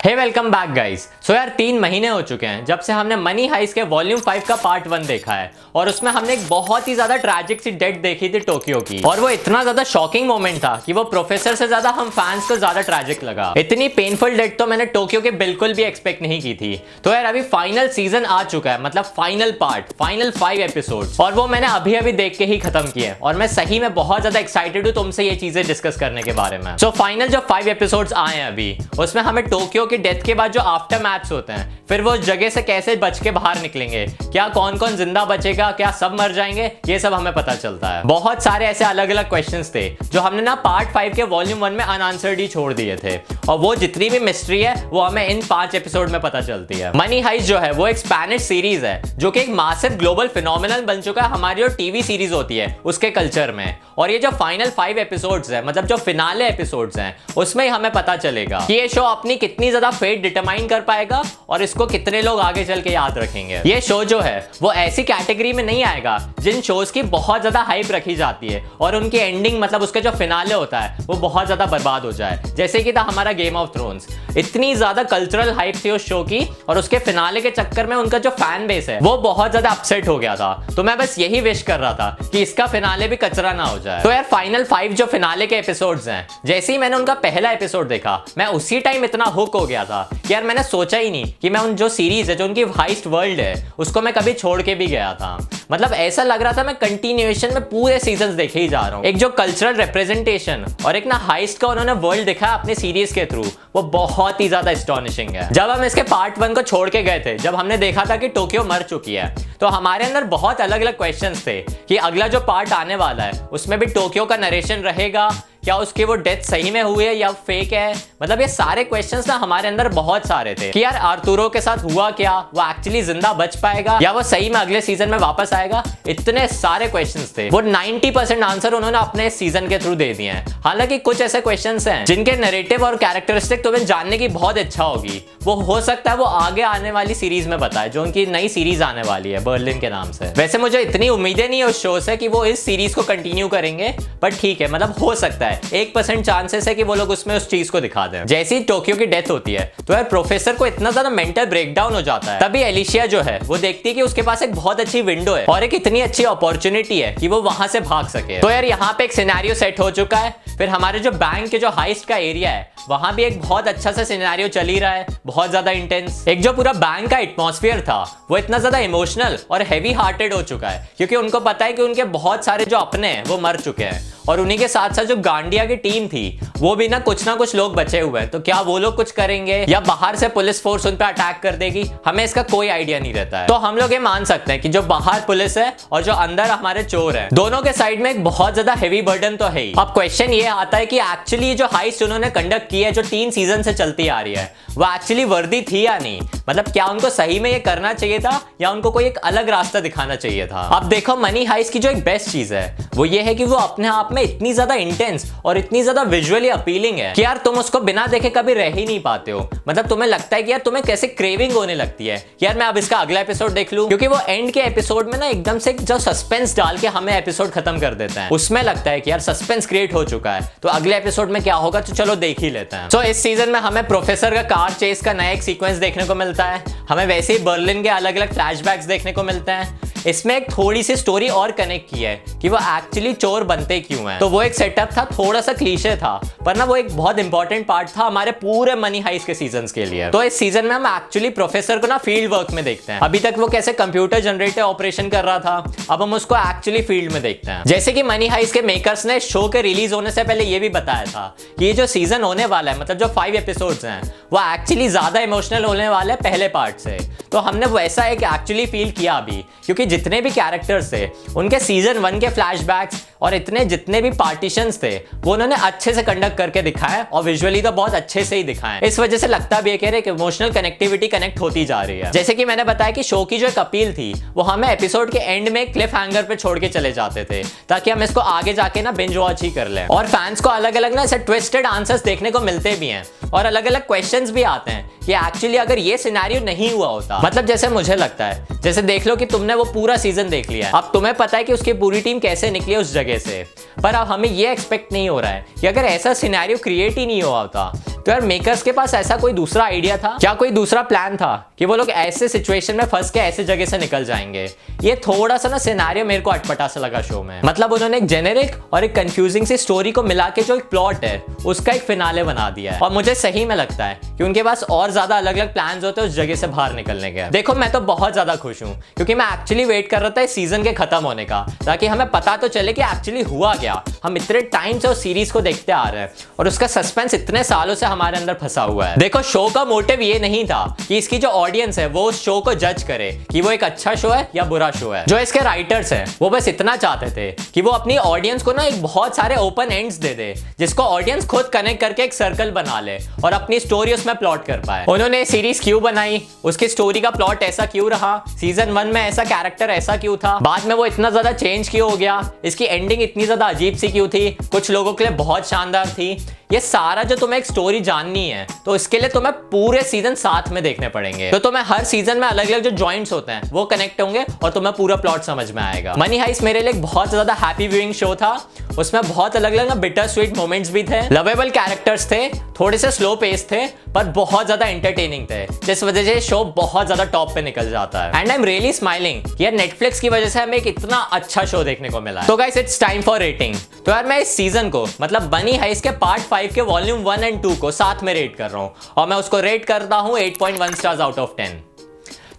हे welcome back guys. So यार 3 महीने हो चुके हैं जब से हमने मनी हाइस्ट के वॉल्यूम 5 का पार्ट 1 देखा है और उसमें हमने एक बहुत ही ज्यादा ट्रैजिक सी डेथ देखी थी टोक्यो की। और वो इतना ज्यादा शॉकिंग मोमेंट था कि वो प्रोफेसर से ज्यादा हम फैंस को ज्यादा ट्रैजिक लगा। इतनी पेनफुल डेथ तो मैंने टोक्यो के बिल्कुल भी एक्सपेक्ट नहीं की थी। तो यार अभी फाइनल सीजन आ चुका है, मतलब फाइनल पार्ट, फाइनल 5 एपिसोड्स, और वो मैंने अभी अभी देख के ही खत्म किए और मैं सही में बहुत ज्यादा एक्साइटेड हूँ तुमसे ये चीजें डिस्कस करने के बारे में। सो फाइनल जो 5 एपिसोड्स आए हैं अभी, उसमें हमें टोक्यो की डेथ के बाद जो आफ्टर मैथ्स होते हैं, फिर वो जगह से कैसे बच के बाहर निकलेंगे, क्या कौन कौन जिंदा बचेगा, क्या सब मर जाएंगे, ये सब हमें पता चलता है। बहुत सारे ऐसे अलग अलग क्वेश्चंस थे जो हमने ना पार्ट 5 के वॉल्यूम 1 में अनआंसर्ड ही छोड़ दिए थे, और वो जितनी भी मिस्ट्री है वो हमें इन 5 एपिसोड में पता चलती है। मनी हाइस्ट जो है वो एक स्पेनिश सीरीज है जो कि एक मासिव ग्लोबल फिनोमिनन बन चुका है हमारी जो टीवी सीरीज होती है उसके कल्चर में। और ये जो फाइनल 5 एपिसोड्स है, मतलब जो फिनाले एपिसोड्स हैं, उसमें ही हमें पता चलेगा कि ये शो अपनी कितनी ज्यादा फेट डिटरमाइन कर पाएगा और इसको कितने लोग आगे चल के याद रखेंगे। ये शो जो है वो ऐसी कैटेगरी में नहीं आएगा जिन शोज की बहुत ज्यादा हाइप रखी जाती है और उनकी एंडिंग, मतलब उसका जो फिनाले होता है, वो बहुत ज्यादा बर्बाद हो जाए, जैसे कि था हमारा गेम ऑफ थ्रोन्स। इतनी ज्यादा कल्चरल हाइप थी उस शो की और उसके फिनाले के चक्कर में उनका जो फैन बेस है वो बहुत ज्यादा अपसेट हो गया था। तो मैं बस यही विश कर रहा था कि इसका फिनाले भी कचरा ना हो जाए। तो यार फाइनल 5 जो फिनाले के एपिसोड्स हैं, जैसे ही मैंने उनका पहला एपिसोड देखा, मैं उसी टाइम इतना हुक हो गया था कि यार मैंने सोचा ही नहीं कि मैं उन जो सीरीज है, जो उनकी हाइस्ट वर्ल्ड है, उसको मैं कभी छोड़ के भी गया था। मतलब ऐसा लग रहा था मैं कंटिन्यूएशन में पूरे सीजन्स देखे ही जा रहा हूँ। एक जो कल्चरल रिप्रेजेंटेशन और एक ना हाइस्ट का उन्होंने वर्ल्ड दिखा अपने सीरीज के थ्रू, वो बहुत ही ज्यादा एस्टॉनिशिंग है। जब हम इसके पार्ट 1 को छोड़ के गए थे, जब हमने देखा था कि टोक्यो मर चुकी है, तो हमारे अंदर बहुत अलग अलग क्वेश्चंस थे कि अगला जो पार्ट आने वाला है उसमें भी टोक्यो का नरेशन रहेगा, क्या उसकी वो डेथ सही में हुई है या फेक है। मतलब ये सारे क्वेश्चंस ना हमारे अंदर बहुत सारे थे कि यार आर्तुरो के साथ हुआ क्या, वो एक्चुअली जिंदा बच पाएगा या वो सही में अगले सीजन में वापस आएगा। इतने सारे क्वेश्चंस थे, वो 90% आंसर उन्होंने अपने सीजन के थ्रू दे दिए हैं। हालांकि कुछ ऐसे क्वेश्चंस हैं जिनके नैरेटिव और कैरेक्टरिस्टिक तुम्हें जानने की बहुत इच्छा होगी, वो हो सकता है वो आगे आने वाली सीरीज में बताए, जो उनकी नई सीरीज आने वाली है बर्लिन के नाम से। वैसे मुझे इतनी उम्मीदें नहीं है उस शो से कि वो इस सीरीज को कंटिन्यू करेंगे, बट ठीक है, मतलब हो सकता है 1% चांसेस है कि वो लोग उसमें उस चीज को दिखा दें। जैसे ही टोक्यो की डेथ होती है तो यार प्रोफेसर को इतना ज्यादा मेंटल ब्रेकडाउन हो जाता है, तभी एलिशिया जो है वो देखती है कि उसके पास एक बहुत अच्छी विंडो है और एक इतनी अच्छी अपॉर्चुनिटी है कि वो वहां से भाग सके। तो यार यहाँ पे एक सिनेरियो सेट हो चुका है। फिर हमारे जो बैंक के जो हाइस्ट का एरिया है, वहां भी एक बहुत अच्छा सा सिनेरियो चल ही रहा है, बहुत ज्यादा इंटेंस। एक जो पूरा बैंक का एटमॉस्फेयर था वो इतना ज्यादा इमोशनल और हेवी हार्टेड हो चुका है, क्योंकि उनको पता है कि उनके बहुत सारे जो अपने हैं वो मर चुके हैं, और उन्हीं के साथ साथ जो गांडिया की टीम थी वो भी ना कुछ लोग बचे हुए हैं। तो क्या वो लोग कुछ करेंगे या बाहर से पुलिस फोर्स उन पे अटैक कर देगी, हमें इसका कोई आइडिया नहीं रहता है। तो हम लोग ये मान सकते हैं कि जो बाहर पुलिस है और जो अंदर हमारे चोर हैं, दोनों के साइड में एक बहुत ज्यादा हेवी बर्डन तो है ही। अब क्वेश्चन ये आता है कि एक्चुअली जो हाइस्ट उन्होंने कंडक्ट की है, जो 3 सीजन से चलती आ रही है, वो एक्चुअली वर्दी थी या नहीं। मतलब क्या उनको सही में ये करना चाहिए था या उनको कोई एक अलग रास्ता दिखाना चाहिए था। अब देखो मनी हाइस्ट की जो एक बेस्ट चीज है वो ये है कि वो अपने आप में इतनी ज्यादा इंटेंस और इतनी ज्यादा विजुअली अपीलिंग है कि यार तुम उसको बिना देखे कभी रह ही नहीं पाते हो। मतलब तुम्हें लगता है कि यार तुम्हें कैसे क्रेविंग होने लगती है कि यार मैं अब इसका अगला एपिसोड देख लूं, क्योंकि वो एंड के एपिसोड में ना एकदम से जो सस्पेंस डाल के हमें एपिसोड खत्म कर देता है, उसमें लगता है कि यार सस्पेंस क्रिएट हो चुका है, तो अगले एपिसोड में क्या होगा, तो चलो देख ही लेते हैं। तो इस सीजन में हमें प्रोफेसर का कार चेस का नया एक सीक्वेंस देखने को मिलता है, हमें वैसे ही बर्लिन के अलग अलग फ्लैशबैक्स देखने को मिलते हैं। इसमें एक थोड़ी सी स्टोरी और कनेक्ट की है कि वो एक्चुअली चोर बनते क्यों हैं। तो वो एक सेटअप था, थोड़ा सा क्लीशे था, पर ना वो एक बहुत इंपॉर्टेंट पार्ट था हमारे पूरे मनी हाइस्ट के सीजन्स के लिए। तो इस सीजन में हम एक्चुअली प्रोफेसर को ना फील्ड वर्क में देखते हैं। अभी तक वो कैसे कंप्यूटर जनरेटेड ऑपरेशन कर रहा था, अब हम उसको एक्चुअली फील्ड में देखते हैं। जैसे कि मनी हाइस्ट के मेकर्स ने शो के रिलीज होने से पहले ये भी बताया था कि ये जो सीजन होने वाला है, मतलब जो 5 एपिसोड्स हैं, वो एक्चुअली ज्यादा इमोशनल होने वाले हैं पहले पार्ट से। तो हमने वैसा एक एक्चुअली फील किया अभी, क्योंकि जितने भी कैरेक्टर्स थे उनके सीजन 1 के फ्लैशबैक्स और जितने भी पार्टीशंस थे वो उन्होंने अच्छे से कंडक्ट करके दिखाया और विजुअली तो बहुत अच्छे से ही दिखाया। इस वजह से लगता भी है कि एक इमोशनल कनेक्टिविटी कनेक्ट होती जा रही है। जैसे कि मैंने बताया कि शो की जो एक अपील थी वो हमें एपिसोड के एंड में क्लिफ हैंगर पे छोड़ के चले जाते थे, ताकि हम इसको आगे जाके ना बिंज वॉच ही कर लें। और फैंस को अलग अलग ना ऐसे ट्विस्टेड आंसर्स देखने को मिलते भी हैं और अलग अलग क्वेश्चंस भी आते हैं कि एक्चुअली अगर ये सिनेरियो नहीं हुआ होता, मतलब जैसे मुझे लगता है, जैसे देख लो कि तुमने वो पूरा सीजन देख लिया है, अब तुम्हें पता है कि उसकी पूरी टीम कैसे निकली उस जगह से, पर अब हमें ये एक्सपेक्ट नहीं हो रहा है कि अगर ऐसा सिनेरियो क्रिएट ही नहीं हुआ होता तो यार मेकर्स के पास ऐसा कोई दूसरा आइडिया था क्या, कोई दूसरा प्लान था कि वो लोग ऐसे सिचुएशन में फंस के ऐसे जगह से निकल जाएंगे। ये थोड़ा सा ना सिनेरियो मेरे को अटपटा सा लगा शो में। मतलब उन्होंने एक जेनेरिक और एक कंफ्यूजिंग सी स्टोरी को मिला के जो एक प्लॉट है उसका एक फिनाले बना दिया है, और मुझे सही में लगता है कि उनके पास और ज्यादा अलग अलग प्लान्स होते हैं उस जगह से बाहर निकलने के। देखो मैं तो बहुत ज्यादा खुश हूँ क्योंकि मैं एक्चुअली वेट कर रहा था इस सीजन के खत्म होने का, ताकि हमें पता तो चले कि एक्चुअली हुआ क्या। हम इतने टाइम से उस सीरीज को देखते आ रहे हैं और उसका सस्पेंस इतने सालों से हमारे अंदर फंसा हुआ है। देखो शो का मोटिव ये नहीं था कि इसकी जो ऑडियंस है वो उस शो को जज करे कि वो एक अच्छा शो है या बुरा शो है। जो इसके राइटर्स हैं वो बस इतना चाहते थे कि वो अपनी ऑडियंस को ना एक बहुत सारे ओपन एंड्स दे दे जिसको ऑडियंस खुद कनेक्ट करके एक सर्कल बना ले और अपनी स्टोरी उसमें प्लॉट कर पाए। उन्होंने सीरीज क्यों बनाई, उसकी स्टोरी का प्लॉट ऐसा क्यों रहा, सीजन 1 में ऐसा कैरेक्टर ऐसा क्यों था, बाद में वो इतना ज्यादा चेंज क्यों हो गया, इसकी एंडिंग इतनी ज्यादा अजीब सी क्यों थी, कुछ लोगों के लिए बहुत शानदार थी। ये सारा जो तुम्हें एक स्टोरी जाननी है तो इसके लिए तुम्हें पूरे सीजन साथ में देखने पड़ेंगे। तो तुम्हें हर सीजन में अलग अलग जो जॉइंट्स होते हैं वो कनेक्ट होंगे और तुम्हें पूरा प्लॉट समझ में आएगा। मनी हाइस्ट मेरे लिए एक बहुत ज्यादा हैप्पी व्यूइंग शो था। उसमें बहुत अलग अलग बिटर स्वीट मोमेंट्स भी थे, लवेबल कैरेक्टर्स थे, थोड़े से स्लो पेस थे पर बहुत ज्यादा एंटरटेनिंग थे, जिस वजह से शो बहुत ज्यादा टॉप पे निकल जाता है। And I am really smiling यार नेटफ्लिक्स की वजह से हमें एक इतना अच्छा शो देखने को मिला है। तो guys it's time for rating. तो यार मैं इस सीजन को मतलब मनी हाइस्ट के पार्ट 5 के वॉल्यूम 1 और 2 को साथ में रेट कर रहा हूं और मैं उसको रेट करता हूं 8.1 स्टार्स आउट ऑफ 10।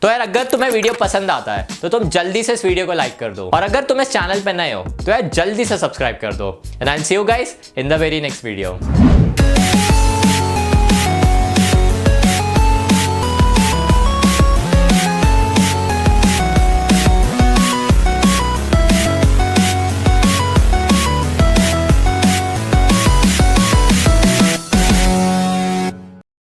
तो यार अगर तुम्हें वीडियो पसंद आता है तो तुम जल्दी से इस वीडियो को लाइक कर दो, और अगर तुम इस चैनल पे नए हो तो यार जल्दी से सब्सक्राइब कर दो। And I will see you guys in the very next video.